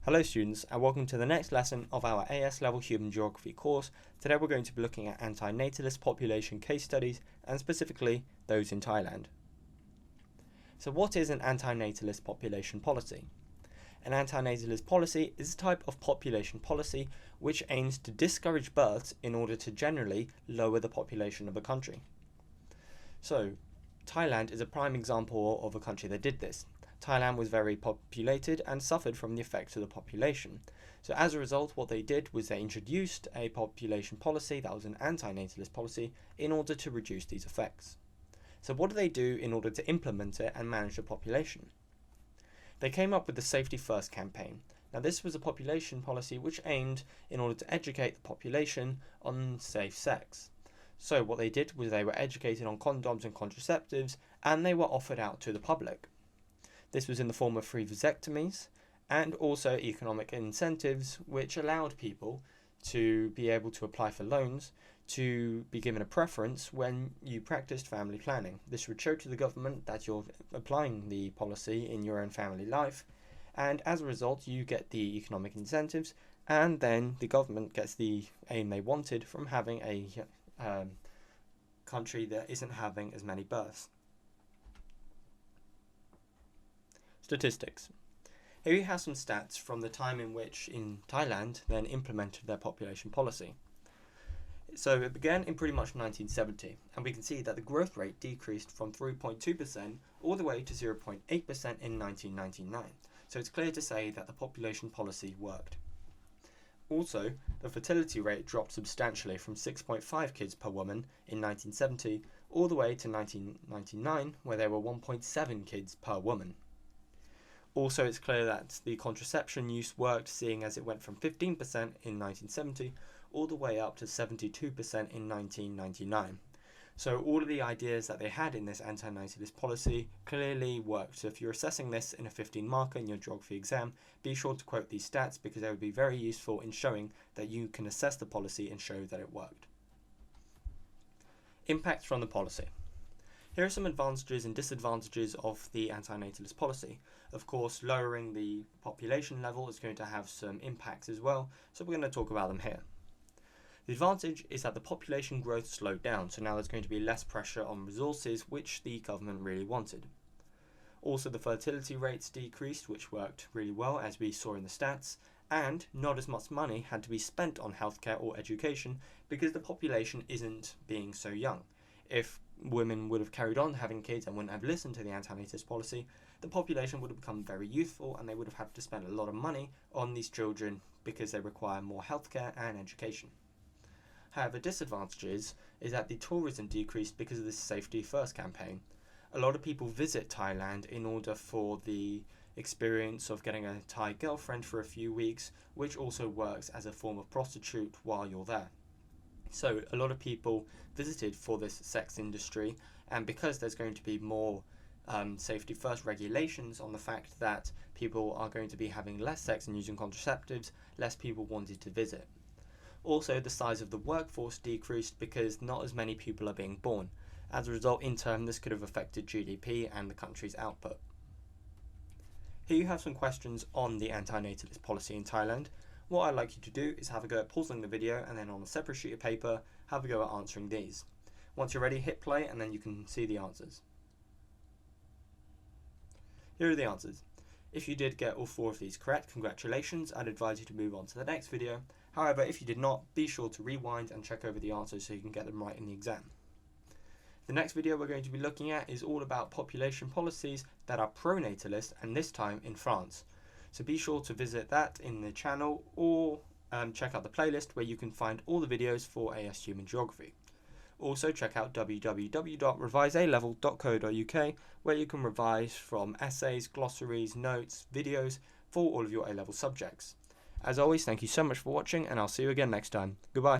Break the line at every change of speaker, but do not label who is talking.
Hello students, and welcome to the next lesson of our AS level Human Geography course. Today we're going to be looking at anti-natalist population case studies, and specifically those in Thailand. So what is an anti-natalist population policy? An anti-natalist policy is a type of population policy which aims to discourage births in order to generally lower the population of a country. So Thailand is a prime example of a country that did this. Thailand was very populated and suffered from the effects of the population. So as a result, what they did was they introduced a population policy that was an anti-natalist policy in order to reduce these effects. So what do they do in order to implement it and manage the population? They came up with the Safety First campaign. Now this was a population policy which aimed in order to educate the population on safe sex. So what they did was they were educated on condoms and contraceptives, and they were offered out to the public. This was in the form of free vasectomies and also economic incentives which allowed people to be able to apply for loans to be given a preference when you practiced family planning. This would show to the government that you're applying the policy in your own family life, and as a result you get the economic incentives, and then the government gets the aim they wanted from having a country that isn't having as many births. Statistics. Here you have some stats from the time in which in Thailand then implemented their population policy. So it began in pretty much 1970, and we can see that the growth rate decreased from 3.2% all the way to 0.8% in 1999. So it's clear to say that the population policy worked. Also, the fertility rate dropped substantially from 6.5 kids per woman in 1970 all the way to 1999, where there were 1.7 kids per woman. Also, it's clear that the contraception use worked, seeing as it went from 15% in 1970 all the way up to 72% in 1999. So all of the ideas that they had in this anti-natalist policy clearly worked. So if you're assessing this in a 15 marker in your geography exam, be sure to quote these stats because they would be very useful in showing that you can assess the policy and show that it worked. Impacts from the policy. Here are some advantages and disadvantages of the anti-natalist policy. Of course, lowering the population level is going to have some impacts as well, so we're going to talk about them here. The advantage is that the population growth slowed down, so now there's going to be less pressure on resources, which the government really wanted. Also, the fertility rates decreased, which worked really well, as we saw in the stats, and not as much money had to be spent on healthcare or education because the population isn't being so young. If women would have carried on having kids and wouldn't have listened to the anti-natalist policy, the population would have become very youthful and they would have had to spend a lot of money on these children because they require more healthcare and education. However, disadvantages is that the tourism decreased because of this Safety First campaign. A lot of people visit Thailand in order for the experience of getting a Thai girlfriend for a few weeks, which also works as a form of prostitute while you're there. So a lot of people visited for this sex industry, and because there's going to be more safety first regulations on the fact that people are going to be having less sex and using contraceptives, less people wanted to visit. Also, the size of the workforce decreased because not as many people are being born. As a result, in turn, this could have affected GDP and the country's output. Here you have some questions on the anti-natalist policy in Thailand. What I'd like you to do is have a go at pausing the video and then on a separate sheet of paper, have a go at answering these. Once you're ready, hit play and then you can see the answers. Here are the answers. If you did get all 4 of these correct, congratulations. I'd advise you to move on to the next video. However, if you did not, be sure to rewind and check over the answers so you can get them right in the exam. The next video we're going to be looking at is all about population policies that are pro-natalist, and this time in France. So be sure to visit that in the channel or check out the playlist where you can find all the videos for AS Human Geography. Also check out www.revisealevel.co.uk where you can revise from essays, glossaries, notes, videos for all of your A-level subjects. As always, thank you so much for watching and I'll see you again next time. Goodbye.